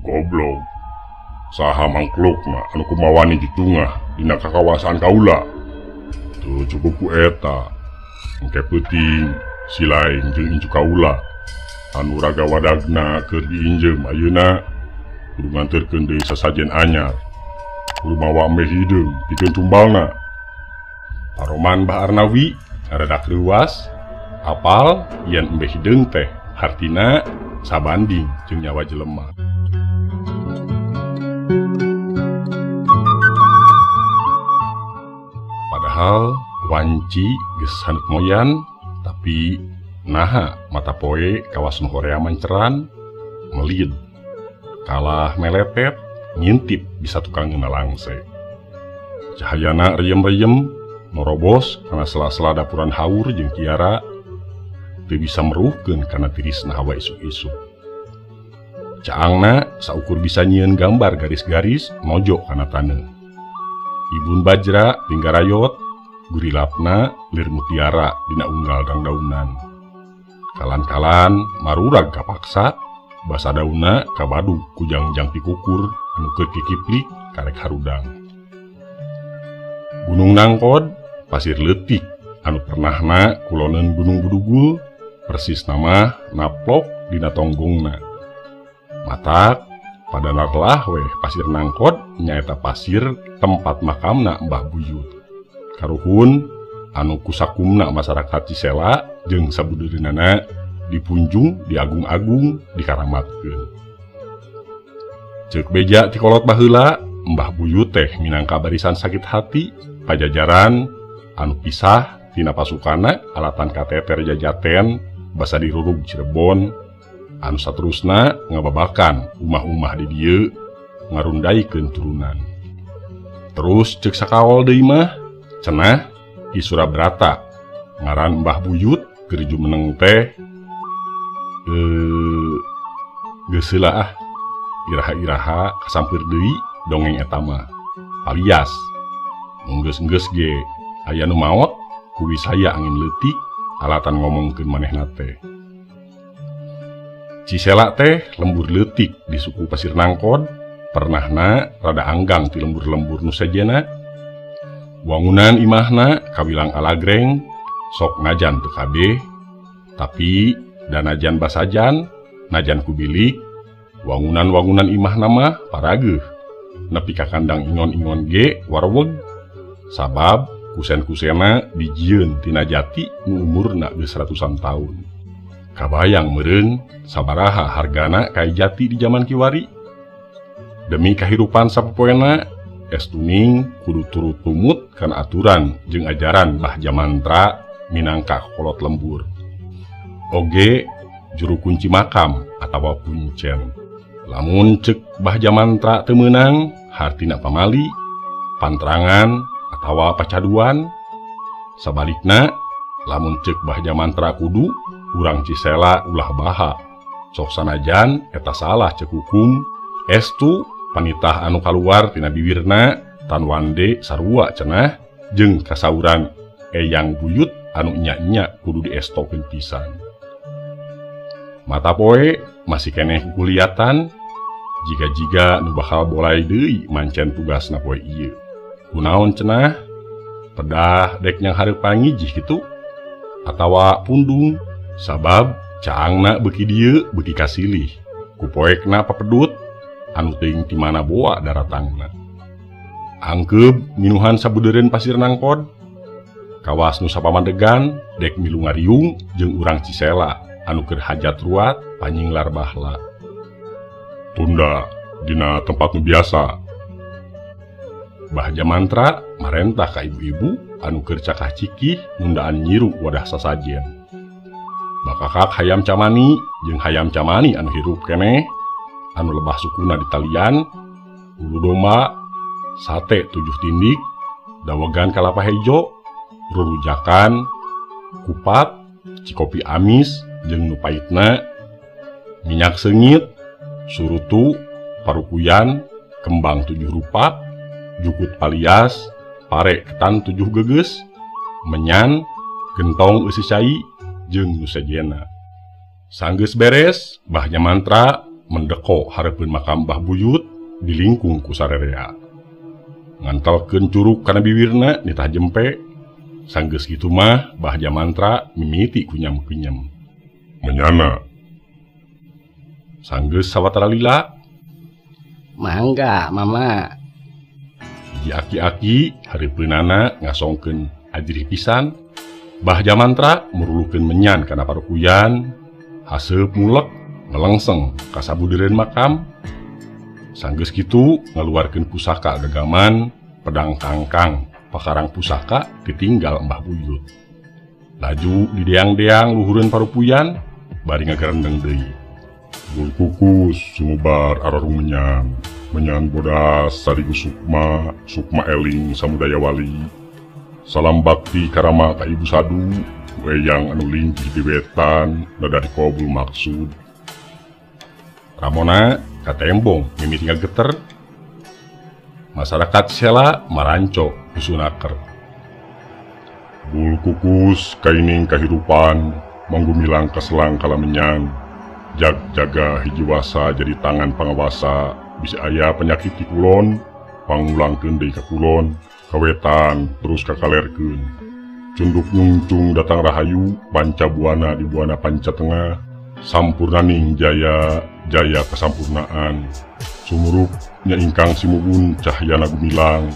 Goblok. Saha mangklukna anu kumawani di tengah dina kawasan kaula. Tuh cukup ku eta. Engke peuting si lain jeung incu kaula. Anu raga wadagna keur diinjem ayeuna kudu nganterkeun deui sasajen anyar. Kudu mawa embeh hideung pikeun tumbalna. Paroman Mbah Arnawi ngaradak leuwas apal yen embeh hideung teh hartina sabanding jeung nyawa jelema. Padahal wanci geus handap moyan tapi naha mata poe kawas nu horea manceran melid kalah melepet ngintip bisa tukang ngelangse. Cahayana reyem-reyem norobos karena sela-sela dapuran haur jeung kiara teu bisa meruhkeun karena tirisna hawa isuk-isuk. Caangna saukur bisa nyieun gambar garis-garis nojo kana taneuh. Ibun bajra tinggarayot gurilapna lir mutiara dina unggal dangdaunan. Kalan-kalan marurag kapaksa basa dauna kabadu kujang-jang pikukur anu keur kikiplik karek harudang. Gunung Nangkod pasir leutik anu pernahna kuloneun Gunung Budugul persis nama naplok dina tonggongna. Matak pada narlah weh pasir Nangkod nyaeta pasir tempat makamna Mbah Buyut. Karuhun anu kusakumna masyarakat Cisela jeung sabudeurina dipunjung, diagung-agung, dikaramatkeun. Ceuk beja ti kolot baheula Mbah Buyut teh minangka barisan sakit hati pajajaran anu pisah tina pasukanna alatan kateter jajaten basa dirurug Cirebon anu saterusna ngababakan umah-umah di dieu ngarundaikeun turunan. Terus ceuk sakawol deui mah cenah Ki Surabrata ngaran Mbah Buyut keur jumeneng teh geus heula iraha-iraha kasampeur deui dongeng eta mah alias mun geus ge aya nu maot kuwi saya angin leutik alatan ngomongkeun manehna teh. Cisela teh lembur leutik di suku Pasir Nangkod pernahna rada anggang ti lembur-lembur nu sajena. Wangunan imahna kawilang alagreng sok najan teu kabeh tapi danajan basajan najan kubilik wangunan-wangunan imahna mah parageuh nepi ka kandang ingon-ingon ge warweg sabab kusen-kusena dijieun tina jati nu umurna geus ratusan taun. Kabayang meureun sabaraha hargana kai jati di zaman kiwari. Demi kahirupan sapopoena estuning kudu turut tumut kana aturan jeung ajaran Mbah Jamantra minangka kolot lembur. Oge juru kunci makam atawa puncen. Lamun ceuk Mbah Jamantra teu meunang hartina pamali, pantrangan atawa pacaduan. Sabalikna lamun ceuk Mbah Jamantra kudu urang Cisela ulah baha. Sok sanajan eta salah ceuk hukum estu panitah anu kaluar tina bibirna tan wande sarua cenah jeung kasauran Eyang Buyut anu nya-nya kudu diestokeun pisan. Mata poe masih keneh kuliatan jiga-jiga nu bakal bolai deui mancen tugasna poe ieu. Kunaon cenah? Pedah dek nyang hareupan ngijih kitu atawa pundung sabab caangna beuki dieu beuki kasilih ku poekna papedut anu teuing ti mana boa daratangna. Angkeub minuhan sabudeureun Pasir Nangkod kawas nu sapamandegan dek milu ngariung jeung urang Cisela anu keur hajat ruat panyinglar bahla. Tunda dina tempat nu biasa. Mbah Jamantra marentah ka ibu-ibu anu keur cakah cikih nundaan nyiru wadah sasajen. Bakakak hayam camani jeung hayam camani anu hirup keneh anu lebah sukuna di talian, ulu domba, sate 7 tindik, dawegan kalapa hejo, rurujakan, kupat, cikopi amis, jeung nu paitna, minyak seungit, surutu, parukuyan, kembang 7 rupa, jukut palias, pare ketan 7 geges, menyan, gentong eusi cai, jeung nu sajena. Sanggeus beres, Mbah Jamantra mendeko harepeun makam Mbah Buyut dilingkung ku sarerea. Ngantalkeun curug kana bibirna nitah jempe. Sanggeus kitu mah Mbah Jamantra mimiti kunyam-kunyam. Menyana. Sanggeus sawatara lila. Mangga, Mama. Di aki-aki harepeunana ngasongkeun ajrih pisan. Mbah Jamantra merulukeun menyan kana parukuyan. Haseup mulek ngelengseng ka sabudereun makam. Sanggeus kitu ngaluarkeun pusaka gagaman pedang kangkang pakarang pusaka ditinggal Mbah Buyut. Laju dideang-deang luhureun parupuyan bari ngagarendeng deui. Bul kukus sumebar ararung menyan. Menyan bodas sarigu sukma eling samudaya wali. Salam bakti karama ka ibu sadu. Weyang anu linggih di wetan dadari kobul maksud. Ramona katembong mimiti ngageter. Masyarakat sela maranco kusunaker. Bul kukus kaining kahirupan manggumilang kaselang kalamenyan. Jaga hiji wasa jadi tangan pangawasa. Bisa aya penyakit di kulon pangulangkeun deui ka kulon. Kawetan terus kakalerkeun. Cunduk nyungcung datang rahayu panca buana di buana panca tengah. Sampurnaning jaya kesampurnaan. Sumurup nyaingkang simubun cahyana gumilang.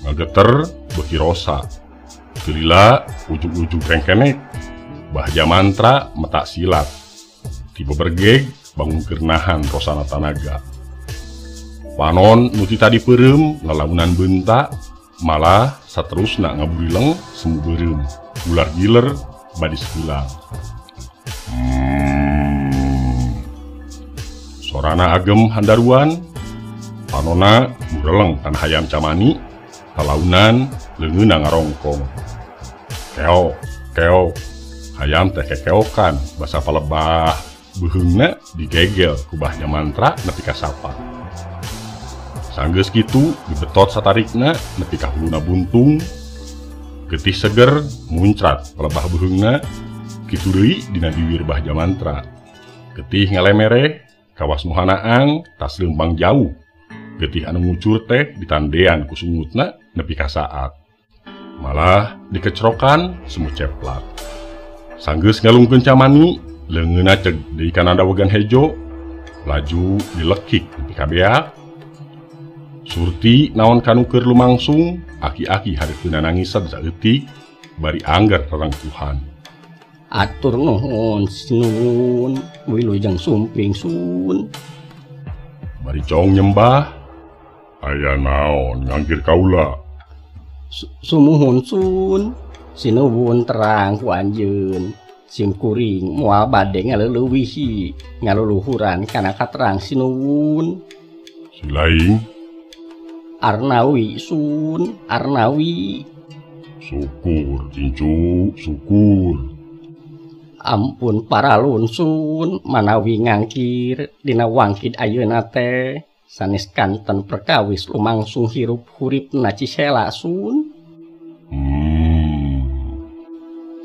Ngageter beki rosa. Kelila ujug-ujug rengkenek. Mbah Jamantra metak silat. Tiba bergeg bangun kernahan rosana tanaga. Panon nuti tadi perem lalaunan bentak. Malah saterusna ngaburileng semu beureum. Ular giler badi sepulang. Sorana agem handaruan. Panona mureleng kana hayam camani. Talaunan leungeuna ngarongkong. Keok, keok. Hayam teh kekeokan basa palebah. Beheungna digegel ku Mbah Jamantra nepi ka sapa. Sanggeus kitu dibetot satarikna nepi ka huluna buntung. Getih seger muncrat palebah beheungna. Kitu deui dina bibir Mbah Jamantra. Getih ngalemereh kawas nuhanaang tas leumpang jauh. Getih anu ngucur teh ditandean ku sungutna nepi ka saat. Malah dikecrokan semu ceplak. Sanggeus ngalungkeun camani leungeunna ceg deui kana dawegan hejo. Laju dilekik nepi ka beak. Surti naon kanu keur lumangsung, aki-aki harepeuna nangisan saeutik bari angger rerengkuhan. Atur nuhun Sun, wilujeng sumping Sun. Bari cong nyembah. Aya naon ngangkir kaula. Sumuhun Sun, sinuwun terang ku anjeun. Sim kuring moal bade ngaleuweuwihi ngaluluhuran kana katerang sinuwun. Silaing. Arnawi Sun, Arnawi. Syukur Cincu, syukur. Ampun paralun Sun, manawi ngangkir dina wangkid ayeuna teh sanes kanten perkawis lumangsung hirup huripna Cisela Sun.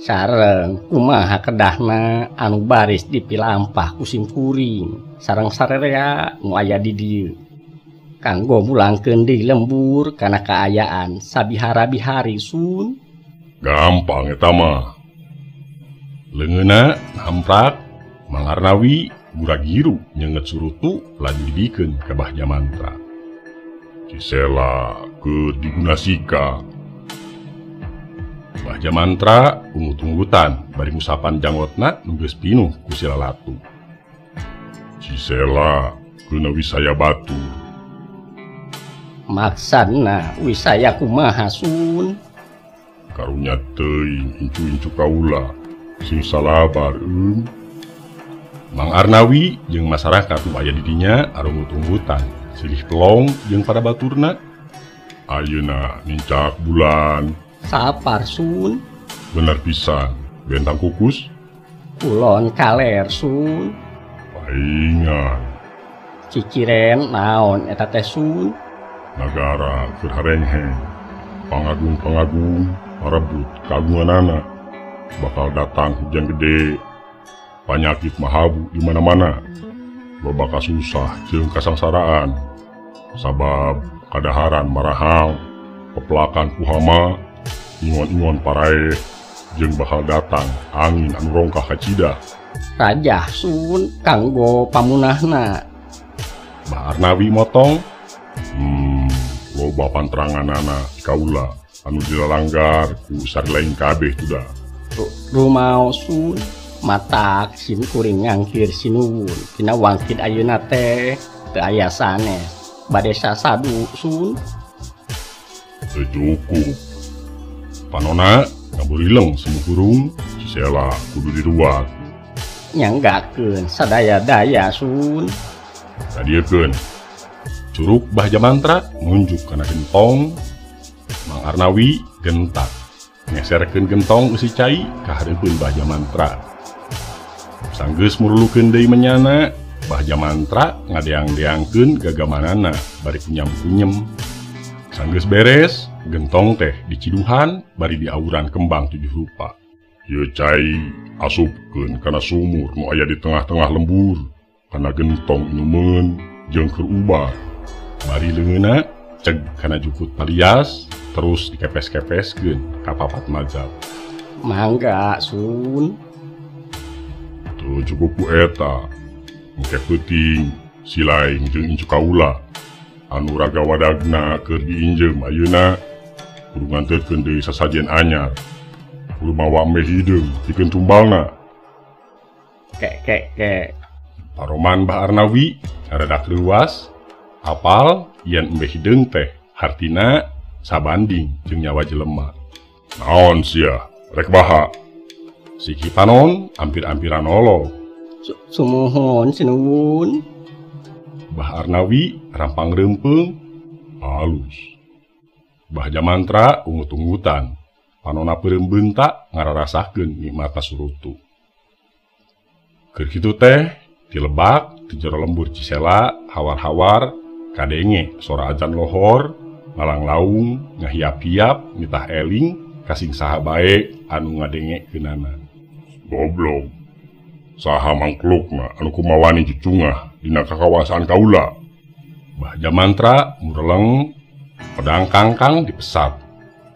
Sareng kumaha kedahna anu baris dipilampah ku sim kuring sareng sarerea nu aya di dieu. Kanggo mulangkeun deui lembur kana kaayaan sabihara-bihari Sun. Gampang eta mah. Leungeuna hamprak Mang Arnawi gura-giru nyenget surutu laju dibikeun ka Mbah Jamantra. Cisela keur digunasika. Mbah Jamantra ungut-ungutan bari ngusapan janggotna nu geus pinuh ku silalatu. Cisela keuna wisaya batu. Maksana wisaya kumaha Sun? Karunya teuing incu-incu kaula sing salabar Mang Arnawi jeung masyarakat nu aya di dinya arungut-unggutan silih pelong jeung pada baturna. Ayeuna nincak bulan. Sapar Sun? Bener pisan, bentang kukus. Kulon kaler Sun. Paingan. Ciciren naon eta teh Sun? Nagara keur harengheng. Pangagung-pangagung parebut kagunganana. Bakal datang hujan gede. Penyakit mahabu di mana-mana. loba kasusah jeung kasangsaraan sabab kadaharan marahal pepelakan kuhama ingon-ingon parae jeung bakal datang angin anu rongkah kacida. Raja sun kanggo pamunahna. Mbah Arnawi motong, loba panteranganana kaula anu dilalanggar ku sarelaing kabeh tuda. Rumaos sun matak sim kuring ngangkir sinuwun tina wangkid ayeuna teh teu aya sanes bade sasadu sun. Teu cukup. Panona ngaburileng sumukurung Cisela kudu diruat. Nyanggakeun sadaya-daya sun. Sadiekeun curug Bahja Mantra ngunjuk kana gentong. Mang Arnawi gentak ngeserkeun gentong usi cai ka hareupeun Bahja Mantra. Sanggeus murulukeun deui menyana, Bahja Mantra ngadeang-deangkeun gagamanana bari kunyam-kunyem. Sanggeus beres, gentong teh diciduhan bari diauran kembang 7 rupa. Ieu cai asupkeun kana sumur nu aya di tengah-tengah lembur kana gentong inumeun jeung keur ubah. Bari leungeuna ceg kana jukut palias terus dikepes-kepeskeun ka papat mazhab. Mangga sun. Teu cukup ku eta, engke peuting silaing jeung incu kaula anu raga wadagna keur diinjem ayeuna kudu nganterkeun deui sasajen anyar. Kudu mawa ame hideung pikeun tumbalna. Kek. Paroman Mbah Arnawi ngaradak leuwas apal yen embe hideung teh hartina sabanding jeung nyawa jelema. Naon sia rek baha? Siki panon ampir-ampiran olo. Sumuhun sinuwun. Mbah Arnawi rampang reumpeng halus. Bahja Mantra ungut-ungutan. Panona peureum beuntak ngararasakeun nikmatna surutu. Keur kitu teh ti lebak ti jero lembur Cisela hawar-hawar kadenge sora ajan lohor ngalang laung ngahiap-hiap nitah eling kasing saha bae anu ngadengekeunana. Goblok. Saha mangklukna anu kumawani cucungah dina kakawasaan kaula. Bahja Mantra mureleng pedang kangkang dipesat.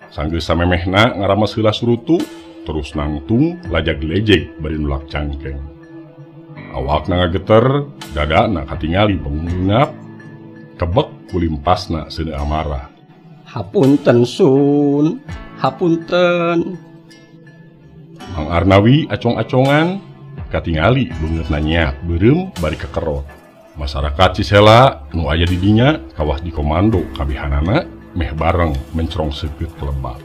Sanggeus samemehna ngarames heula surutu terus nangtung lajag-lejeg bari nulak cangkeng. Awakna ngageter, dadana katingali bangunap, kebek kulimpasna seuneu amarah. Hapunten sun, hapunten. Mang Arnawi acong-acongan katingali beungeut nanya beureum bari kekerot. Masyarakat Cisela nu aya di dinya kawas dikomando kabihanana meh bareng mencerong seukeut ke lebak.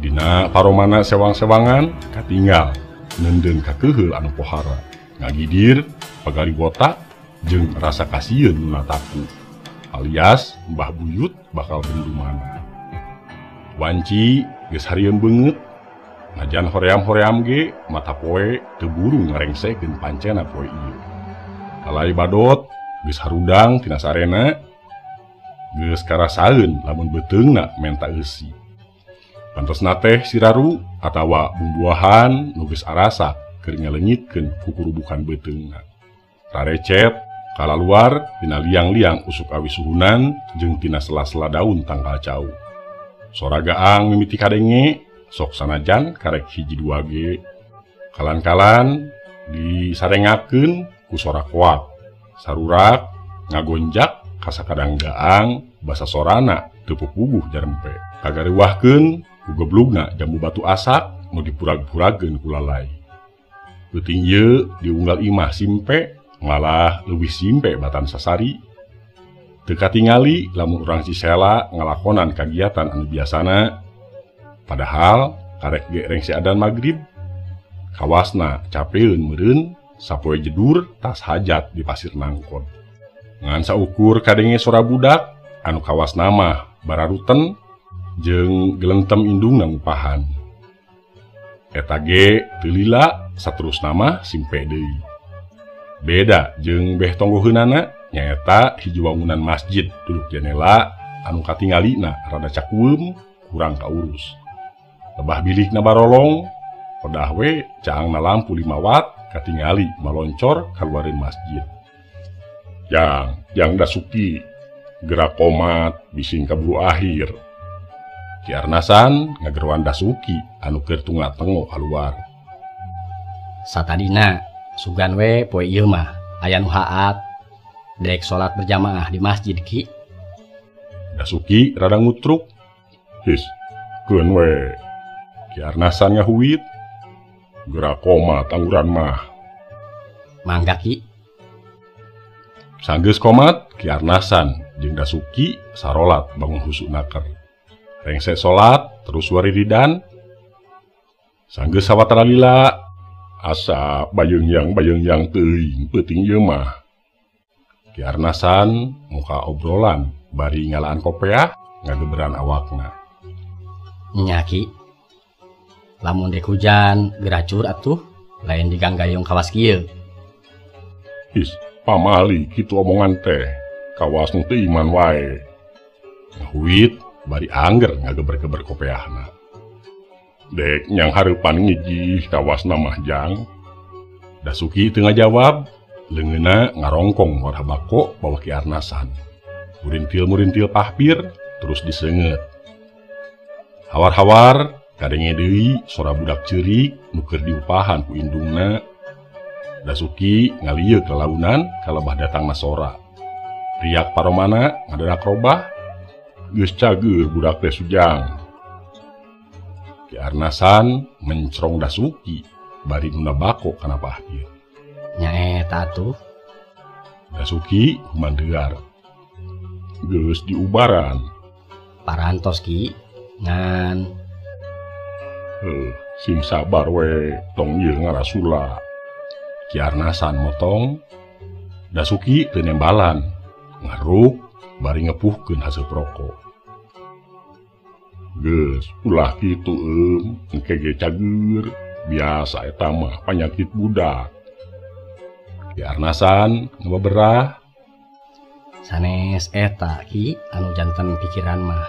Dina paromana sewang-sewangan katinggal neundeun ka keuheul anu pohara ngagidir pagali botak jeung rasa kasieun nu nataku alias Mbah Buyut bakal bendumana. Wanci geus harieum beungeut najan hoream-hoream ge mata poe teu buru ngarengsehkeun pancena poe ieu. Kalai badot geus harudang tina sarena geus karasaeun lamun beuteungna menta eusi. Pantosna teh siraru atawa bumbuahan nu geus arasak keur ngaleungitkeun kukurubukan beuteungna. Rarecet kalaluar tina liang-liang usuk awi suhunan jeung tina sela-sela daun tangkal cau. Sora gaang mimiti kadenge sok sanajan karek hiji dua ge. Kalan-kalan disarengakeun ku sora kuat. Sarurak ngagonjak kasakadang gaang basa sorana teu pupuguh jarempe. Kagareuwahkeun ku geblugna jambu batu asak nu dipurag-purageun ku lalai. Peuting ieu diunggal imah simpe malah leuwih simpe batan sasari. Teu katingali lamun urang Cisela ngalakonan kagiatan anu biasana. Padahal karek ge rengse adan magrib kawasna capeun meureun sapoe jedur tas hajat di pasir nangkon. Ngan saukur kadenge sora budak anu kawasna mah bararuten jeung gelentem indungna ngupahan. Eta ge teu lila saterusna mah simpe deui. Beda jeung beh tonggoheunana nyaeta hiji wangunan masjid duduk jenela anu katingalina rada cakueum kurang kaurus. Lebah bilikna barolong pedah we caangna lampu 5 watt katingali maloncor kaluareun masjid. Yang Dasuki gerak komat bising kaburu akhir. Ki Arnasan ngageruan Dasuki anu keur tunggal-tengok keluar. Satadina sugan we poe ieu mah aya nu haat dek salat berjamaah di masjid Ki. Dasuki rada ngutruk. His, keun we. Ki Arnasan ngahuit. Gerak komat angguran mah. Mangga Ki. Sanggeus komat Ki Arnasan jeung Dasuki sarolat bangun husuk naker. Rengse salat terus wariridan. Sanggeus sawatara lila asa bayeung yang teuing peuting ieu mah. Ki Arnasan muka obrolan bari ngalaan kopeah ngageberan awakna. Nya Ki. Lamun dek hujan geracur atuh lain diganggayong kawas kieu. Is, pamali kitu omongan teh. Kawas nu teu iman wae. Ngahuit bari angger ngageber-geber kopeahna. Dek nyang hareupan ngiji kawasna mah jang. Dasuki teu ngajawab, leungeunna ngarongkong warah bako bawa Ki Arnasan. Murintil pahpir terus diseungeut. Hawar-hawar kadenge deui sora budak ceurik nu keur diupahan ku indungna. Dasuki ngalieuk lelaunan kalebah datangna sora. Riak paromana ngadenak robah. Geus cager budak teh sujang. Ki Arnasan mencrong Dasuki bari nuna bako kana pahpir. Nya eta atuh. Dasuki mandeuar. Geus diubaran. Parantos Ki. Ngan. Sing sabar we tong ieu ngarasula. Ki Arnasan motong. Dasuki teu nembalan. Ngaruk bari ngepuhkeun hasil rokok. Geus ulah kitu engke ge cager. Biasa eta mah panyakit budak. Ki Arnasan ngabeberah. Sanes eta Ki anu janten pikiran mah.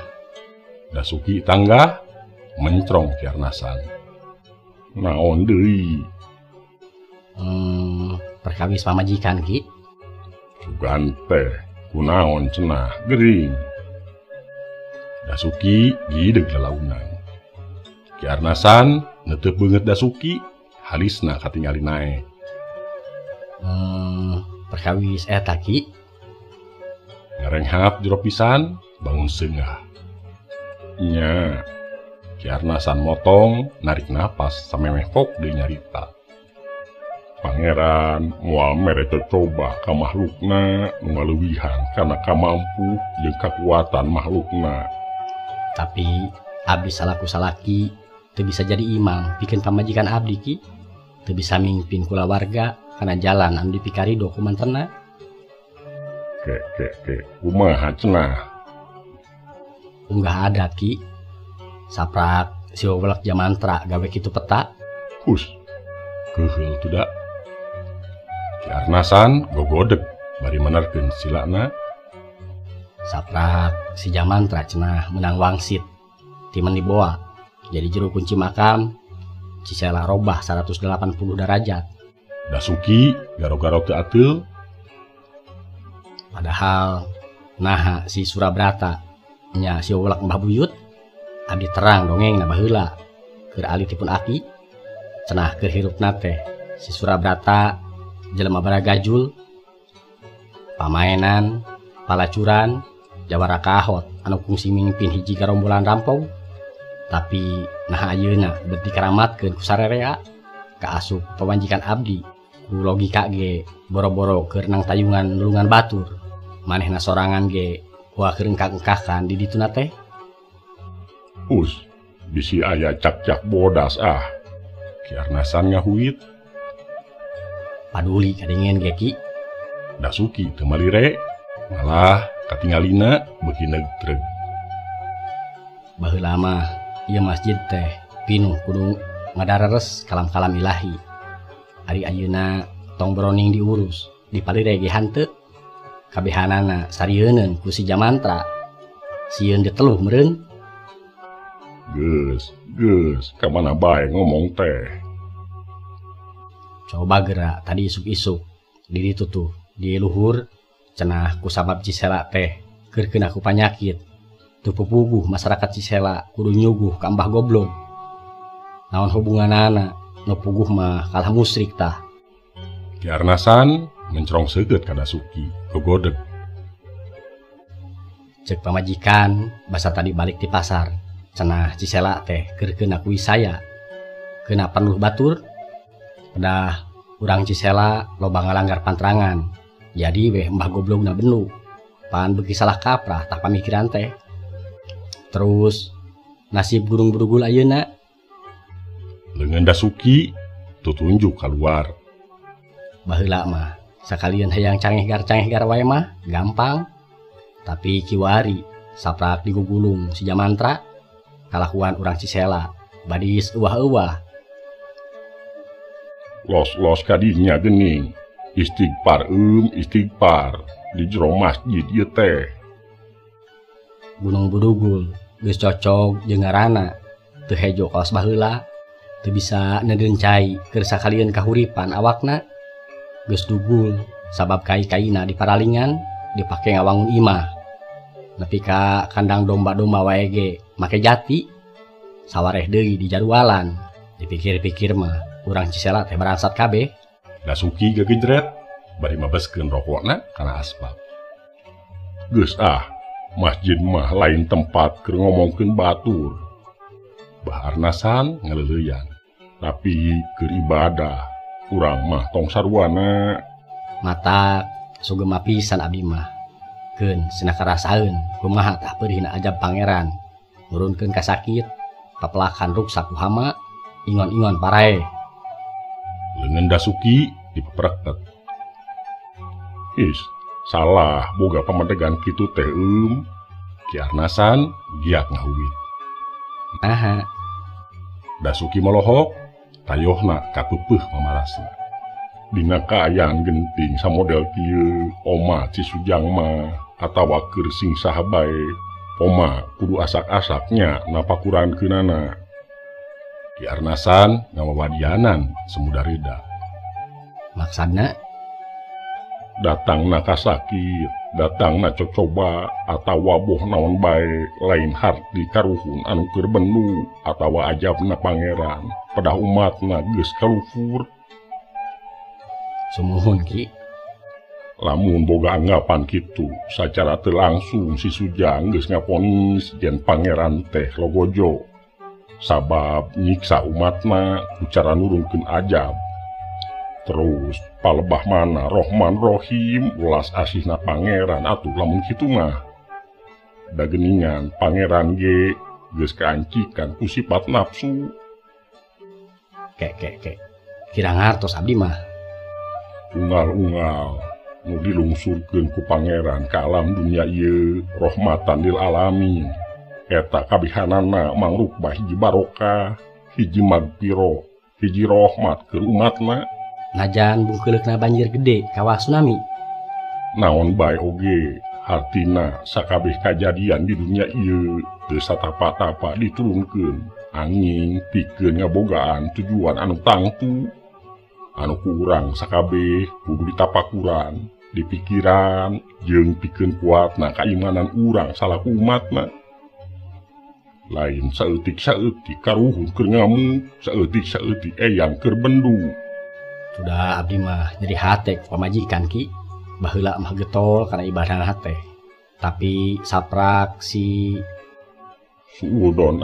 Dasuki tanggah mencrong Ki Arnasan. Naon deui? Perkawis pamajikan Ki. Sugan teh kunaon cenah gering. Dasuki gideg lelaunan. Ki Arnasan netep beungeut Dasuki halisna katingali nae. Perkawis eta Ki. Ngarenghap jero pisan bangun seungah. Nya Ki Arnasan motong narik napas samemeh fok deui nyarita. Pangeran moal mere coba ka makhlukna nu ngaleuwihan kana kamampu jeung kakuatan makhlukna. Tapi abdi salaku salaki teu bisa jadi imam pikeun pamajikan abdi Ki. Teu bisa mimpin kulawarga kana jalan anu dipikari dokumenterna. Kumaha cenah? Unggah ada Ki. Saprak si weweulek jamantra gawe kitu peta. Hus. Keheul teu da. Ki Arnasan gogodeg bari menerkeun silana. Saprak si jamantra cenah menang wangsit. Timen dibawa jadi juru kunci makam. Cisela robah 180 derajat. Dasuki garo-garo teu ateul. Padahal naha si Surabrata nya si weweulek Mbah Buyut abdi terang dongengna baheula keur alitipun aki cenah keur hirupna teh si Surabrata jelema baragajul pamaenan palacuran jawara kahot anu kungsi mimpin hiji garombolan rampong tapi naha ayeuna beuti dikaramatkeun ku sarerea kaasup pamanjikan abdi ku logika ge boro-boro keur nang tayungan nulungan batur manehna sorangan ge wah keur engkak-engkakan di dituna teh. Us, bisi aya cak-cak bodas ah. Ki Arnasan ngahuit. Paduli kadengin ge Ki. Dasuki teu malire, malah katingalina beuki negtreg. Baheula mah ieu masjid teh pinuh kudu ngadareres kalam-kalam ilahi. Ari ayeuna tong broning diurus, dipalire ge hanteu. Kabehanana sarieun ku si jamantra. Sieun diteluh meureun. Geus, kamana bae ngomong teh. Coba gerak tadi isuk-isuk di ditu tuh di luhur cenah ku sabab Cisela teh keur keuna ku panyakit. Teu pupuguh masyarakat Cisela kudu nyuguh ka Mbah Goblog. Naon hubunganana nu puguh mah kalah musyrik tah. Ki Arnasan mencerong seukeut ka Dasuki gogodeg. Cek pamajikan basa tadi balik di pasar. Cenah Cisela teh keur keuna ku saya. Keuna penuh batur. Pedah urang Cisela loba ngalanggar panterangan. Jadi weh Mbah Goblogna benu. Pan beuki salah kaprah tah pamikiran teh. Terus nasib Gunung Brugul ayeuna Leungeun Dasuki tutunjuk keluar. baheula mah sakalian hayang cangehgar wae mah gampang. Tapi kiwari saprak digugulung si Jamantra kalakuan urang Cisela badis euwah-euwah. Los kadinya geuning. Istighfar di jero masjid ieu teh. Gunung Budugul geus cocok jeung ngaranna teu hejo kaos baheula, teu bisa nedencai keur sakalian kahuripan awakna. Geus dugul sabab kai-kaina diparalingan dipake ngawangun imah. Nepi ka kandang domba-domba wae ge make jati. Sawareh deui di jadwalan. Dipikir-pikir mah urang Cisela teh barangsat kabeh. Dasuki gagejret bari mabeskeun rokokna kana asbab. Geus masjid mah lain tempat keur ngomongkeun batur. Bah Arnasan ngaleuleyan. Tapi keur ibadah urang mah tong sarwana. Mata sugema pisan abdi mah. Keun cenah karasaeun kumaha tah peurihna ajab pangeran. Nurunkeun ka sakit, papelakan ruksak ku hama, ingon-ingon parae. Leungeun Dasuki dipepreket. Salah boga pamadegan kitu teh Ki Arnasan giat ngahuwit. Aha. Dasuki melohok tayohna kapeupeuk mamarasna. Dina kaayaan genting samodel kieu oma Cisujang mah atawa keur sing saha bae oma kudu asak-asaknya napakurankeunana. Ki Arnasan ngamawadianan semudarida. Maksudna datang na kasakit, datang na cocoba, atawa boh naon bae lain harti karuhun anu keur benu, atawa ajabna pangeran, pedah umatna geus kalufur. Sumuhun Ki. Lamun boga anggapan kitu, sacara teu langsung si Sujang geus ngaponis yen pangeran teh logojo, sabab nyiksa umatna ku cara nurunkeun ajab. Terus palebah mana Rohman Rohim ulas asihna pangeran atuh lamun kitu mah. Da geuningan pangeran ge geus kaancikan ku sifat nafsu. Kek. Kirang hartos abdi mah. Unggal-unggal nu dilungsurkeun ku pangeran ka alam dunia ieu rahmatan lil alamin. Eta kabihanana mangrubah hiji barokah, hiji magpiro, hiji rahmat keur umatna. Najan bungkeuleukna banjir gede kawah tsunami. Naon bae oge hartina sakabeh kajadian di dunia ieu teu satapa-tapa diturunkeun angin pikeun ngabogaan tujuan anu tangtu. Anu ku urang sakabeh kudu ditapakuran, dipikiran jeung pikeun kuatna kaimanan urang salaku umatna. Lain saeutik-saeutik karuhun keur ngamuk, saeutik-saeutik eyang keur bendu. Sudah abdi mah nyeri hate ku pamajikan Ki. Baheula mah getol kana ibadahna teh. Tapi saprak si suudon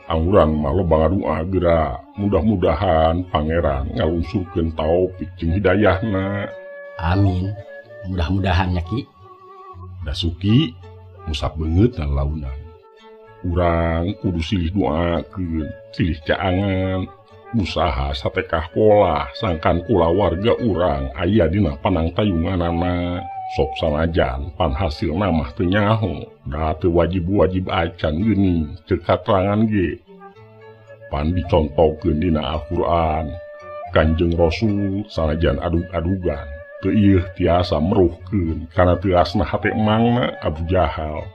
angurang mah loba ngadua geura. Mudah-mudahan pangeran ngalungsurkeun taufik jeung hidayahna. Amin. Mudah-mudahan nya Ki. Dasuki musap beungeut lalaunan. Urang kudu silih doakeun, silih caangan. Usaha satekah pola sangkan kula warga urang aya dina panangtayunganana sok sanajan pan hasil namah teu nyaho da teu wajib acan geuning teu katerangan ge pan dicontohkeun dina Al-Qur'an. Kanjeng Rasul sanajan adug-adugan teu ieu tiasa meruhkeun kana teu asna hate emangna Abu Jahal.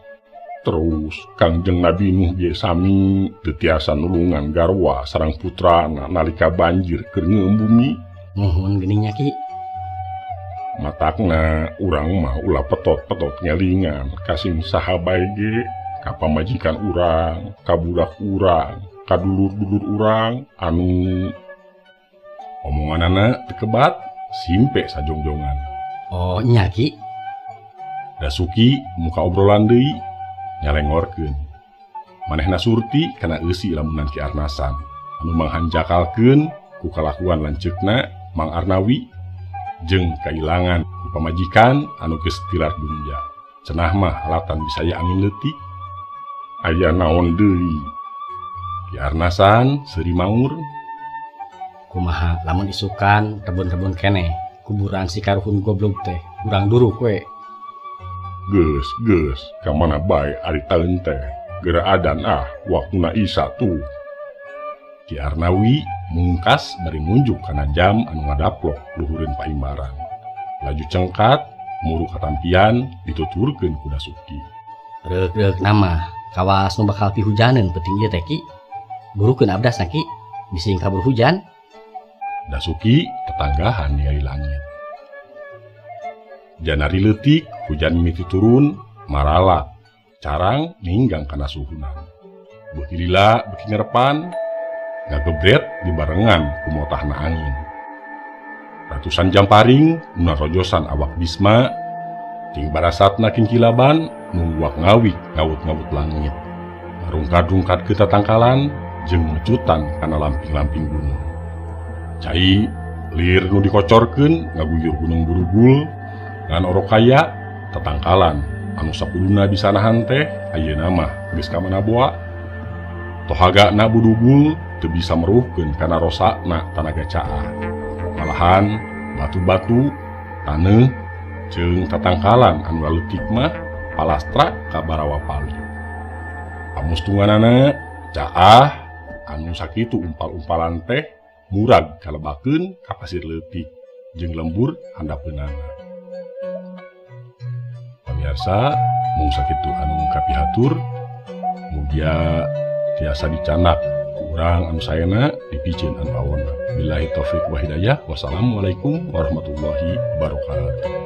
Terus Kangjeng Nabi Nuh ge sami teu tiasa nulungan garwa sareng putrana nalika banjir keur ngeueum bumi. Nuhun geuning nya Ki. Matakna urang mah ulah petot-petot ngelingan kasing sahabai ge ka pamajikan urang, ka budak urang, ka dulur-dulur urang anu omonganana tekebat simpe sajongjongan. Oh nya Ki. Dasuki muka obrolan deui nyalengorkeun. Manehna surti kana eusi lamunan Ki Arnasan anu manghanjakalkeun ku kalakuan lanceukna Mang Arnawi jeung kailangan pamajikan anu geus tilar dunya. Cenah mah alatan bisaya angin leutik. Aya naon deui? Ki Arnasan seuri maur. Kumaha lamun isukan rebon-rebon keneh kuburan si karuhun goblok teh urang duruk we. Geus ka mana bae ari taeun teh geura adan waktuna Isya tuh. Ki Arnawi mungkas bari nunjuk kana jam anu ngadaplok luhureun paimbaran. Laju cengkat muru katampian dituturkeun ku Dasuki. Reuk nama kawas nu bakal pihujaneun penting ieu teh Ki. Burukeun abdasna Ki, bising kabur hujan. Dasuki tetanggahan ningali langit. Janari leutik hujan mimiti turun marala carang ninggang kana suhunan. Beuki lila beuki ngarepan ngagebret dibarengan kumotahna angin. Ratusan jam paring nu narojosan awak Bisma ting barasatna kinkilaban nungguak ngawik ngawut-ngawut langit. Rungkad-rungkad ke tatangkalan jeung mecutan kana lamping-lamping gunung. Cai lir nu dikocorkeun ngaguyur gunung Burugul ngan Orokaya tatangkalan anu sapuluna disanahan teh ayeuna mah geus ka manaboa. Tohagana Budugul teu bisa meruhkeun kana rosakna tanaga caah. Malahan batu-batu, taneuh, jeung tatangkalan anu leutik mah palastra ka barawa pali. Pamustunganana caah anu sakitu umpal-umpalan teh murag kalebakeun ka pasir leutik jeung lembur handapeunana. Pamirsa, mung sakitu anu kapihatur mugia tiasa dicanak urang anu saena dipicieun anu awonna. Billahi taufik wa hidayah. Wassalamualaikum warahmatullahi wabarakatuh.